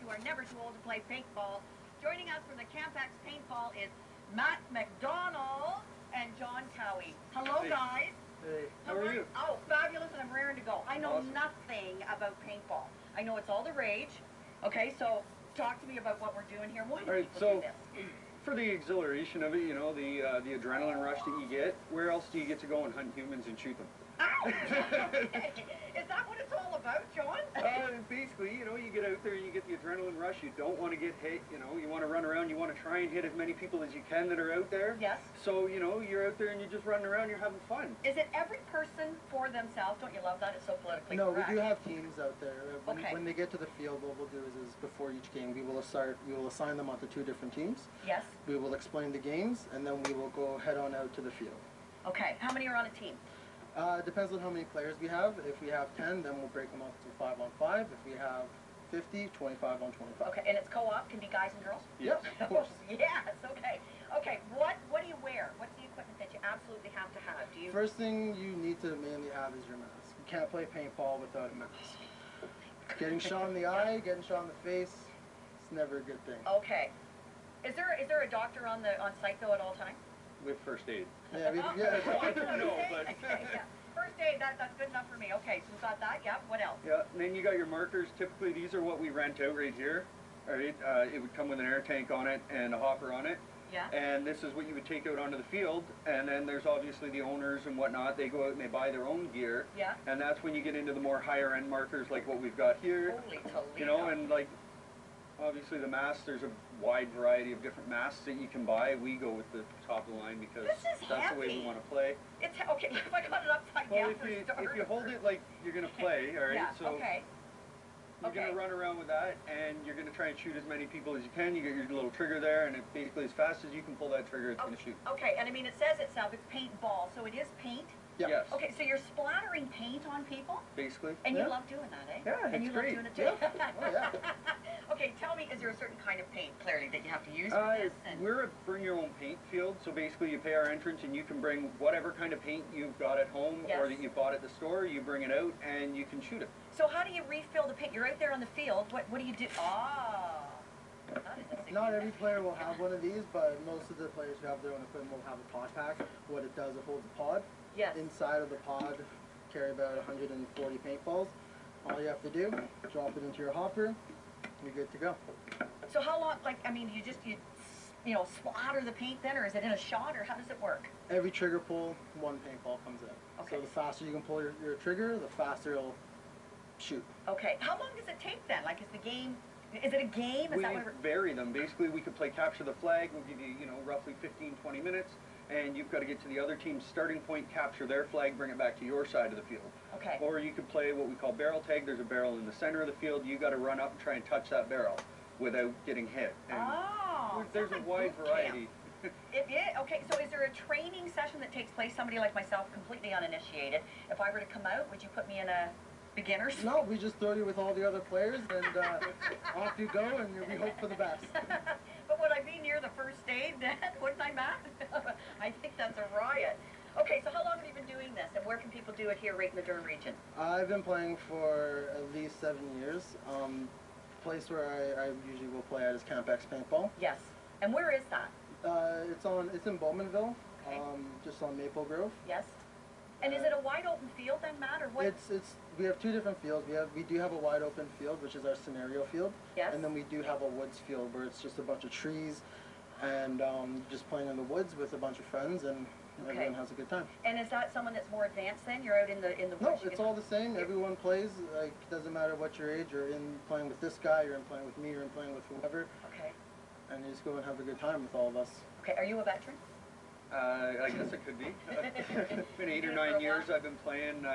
who are never too old to play paintball. Joining us from the Camp X Paintball is Matt McDonald and John Cowie. Hello, guys. Hey, how are you? Oh, fabulous, and I'm raring to go. I know Awesome. nothing about paintball. I know it's all the rage. Okay, so talk to me about what we're doing here. Why do people do this? For the exhilaration of it, you know, the adrenaline rush that you get, where else do you get to go and hunt humans and shoot them? Ow! Is that what it's all about, John? Basically, you know, you get out there, you get the adrenaline rush, you don't want to get hit, you know, you want to run around, you want to try and hit as many people as you can that are out there. Yes. So, you know, you're out there and you're just running around, you're having fun. Is it every person for themselves? Don't you love that? It's so politically correct. correct. We do have teams out there. When they get to the field, what we'll do is before each game, we will assign them onto 2 different teams. Yes. We will explain the games, and then we will go head on out to the field. Okay. How many are on a team? Depends on how many players we have. If we have 10, then we'll break them up to 5 on 5. If we have 50, 25 on 25. Okay, and it's co-op, can be guys and girls? Yes, of course. Yes, okay. Okay, what do you wear? What's the equipment that you absolutely have to have? Do you? First thing you need to mainly have is your mask. You can't play paintball without a mask. Getting shot in the eye, getting shot in the face, it's never a good thing. Okay. Is there a doctor on site though at all times? With first aid. Yeah, I don't know, but... Okay, yeah. First aid, that's good enough for me. Okay, so we've got that, yeah. What else? Yeah, and then you got your markers. Typically, these are what we rent out right here. All right, it would come with an air tank on it and a hopper on it. Yeah. And this is what you would take out onto the field. And then there's obviously the owners and whatnot. They go out and they buy their own gear. Yeah. And that's when you get into the more higher end markers like what we've got here. Holy Toledo. You know, and like obviously the masks, there's a wide variety of different masks that you can buy. We go with the top of the line because that's the way we want to play. It's okay. If I got it upside down if you hold it like you're going to play, all right? Yeah, so okay. You're going to run around with that, and you're going to try and shoot as many people as you can. You get your little trigger there, and it basically, as fast as you can pull that trigger, it's going to shoot. Okay, and I mean, it says itself, it's paintball, so it is paint? Yeah. Yes. Okay, so you're splattering paint on people? Basically. And you love doing that, eh? Yeah, and it's you great. love doing it too? Yeah. Oh, yeah. Okay, tell me, is there a certain kind of paint, clearly, that you have to use for this? We're a bring-your-own-paint field, so basically you pay our entrance, and you can bring whatever kind of paint you've got at home or that you bought at the store, you bring it out, and you can shoot it. So how do you refill the paint? You're out there on the field. What do you do? Oh. Not every player will have one of these, but most of the players who have their own equipment will have a pod pack. What it does, it holds a pod. Yes. Inside of the pod, carry about 140 paintballs. All you have to do, drop it into your hopper, you're good to go. So how long, like, I mean, you know, splatter the paint then, or is it in a shot, or how does it work? Every trigger pull, 1 paintball comes out. Okay. So the faster you can pull your trigger, the faster it'll shoot. Okay. How long does it take then? Like, is it a game? We vary them. Basically, we could play capture the flag. We'll give you, you know, roughly 15, 20 minutes. And you've got to get to the other team's starting point, capture their flag, bring it back to your side of the field. Okay. Or you could play what we call barrel tag. There's a barrel in the center of the field. You got to run up and try and touch that barrel without getting hit. And there's a wide variety. Okay, so is there a training session that takes place? Somebody like myself, completely uninitiated, if I were to come out, would you put me in a beginner's? No, we just throw you with all the other players, and off you go, and we hope for the best. But would I be near the first aid then? Wouldn't I, Matt? I think that's a riot. Okay, so how long have you been doing this, and where can people do it here right in the Durham region? I've been playing for at least 7 years. Place where I usually will play at is Camp X Paintball. Yes. And where is that? It's in Bowmanville, okay. Just on Maple Grove. Yes. And is it a wide open field then, Matt, or what? We have 2 different fields. We do have a wide open field, which is our scenario field. Yes. And then we do have a woods field where it's just a bunch of trees and just playing in the woods with a bunch of friends, and everyone has a good time. And is that someone that's more advanced then? You're out in the woods? No, it's all the same. Everyone plays. Like, doesn't matter what your age. You're in playing with this guy, you're in playing with me, you're in playing with whoever. Okay. And you just go and have a good time with all of us. Okay, are you a veteran? I guess it could be. It's been 8 or 9 years I've been playing.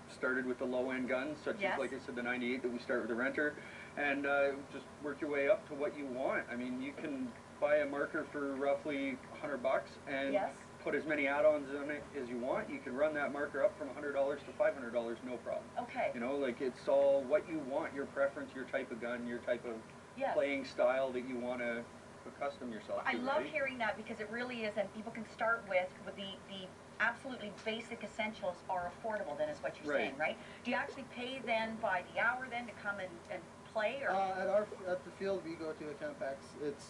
Started with the low-end guns, such as, like I said, the 98 that we start with the renter, and just work your way up to what you want. I mean, you can buy a marker for roughly $100 and put as many add-ons on it as you want. You can run that marker up from $100 to $500, no problem. Okay. You know, like, it's all what you want, your preference, your type of gun, your type of playing style that you want to accustom yourself to. I love hearing that, because it really is, and people can start with the absolutely basic essentials are affordable then, is what you're saying, right? Do you actually pay then by the hour then to come and play or? At the field we go to at Camp X,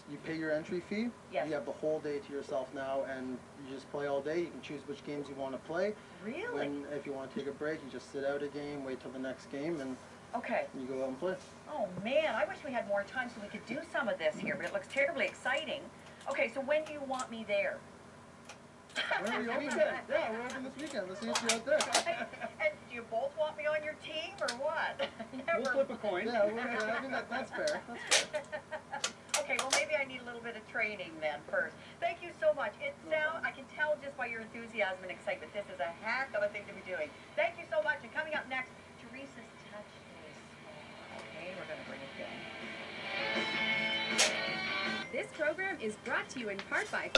you pay your entry fee. Yes. You have the whole day to yourself now, and you just play all day. You can choose which games you want to play. Really? If you want to take a break, you just sit out a game, wait till the next game, and okay. you go out and play. Oh man, I wish we had more time so we could do some of this here, but it looks terribly exciting. Okay, so when do you want me there? When are we open? Yeah, we're open this weekend. Let's see if you're out there. And do you both want me on your team or what? We'll flip a coin. Yeah, I think that's fair. That's fair. Okay, well maybe I need a little bit of training then first. Thank you so much. I can tell just by your enthusiasm and excitement, this is a heck of a thing to be doing. Thank you so much. And coming up next, Teresa's touch is okay, we're going to bring it down. This program is brought to you in part by